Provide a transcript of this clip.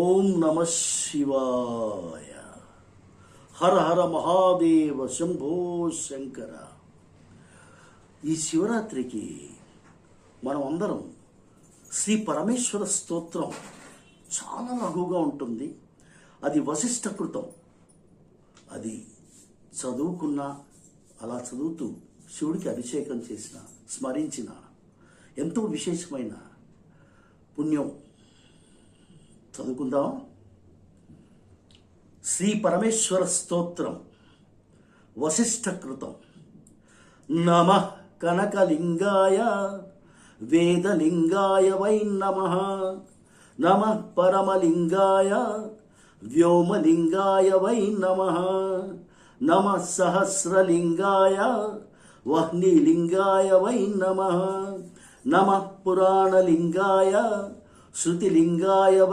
ఓం నమ శివాయ. హర హర మహాదేవ శంభో శంకర. ఈ శివరాత్రికి మనం అందరం శ్రీ పరమేశ్వర స్తోత్రం చాలా లఘువుగా ఉంటుంది. అది వశిష్ఠకృతం. అది చదువుకున్నా, అలా చదువుతూ శివుడికి అభిషేకం చేసిన, స్మరించిన ఎంతో విశేషమైన పుణ్యం. చదువుకుందాం. శ్రీ పరమేశ్వర స్తోత్రం వశిష్ఠకృతం. నమః కనకలింగాయ వేదలింగాయ వై నమః. నమః పరమలింగాయ వ్యోమలింగాయ వై నమః. నమః సహస్రలింగాయ వహ్నిలింగాయ వై నమః. నమః పురాణలింగాయ శృతిలింగాయ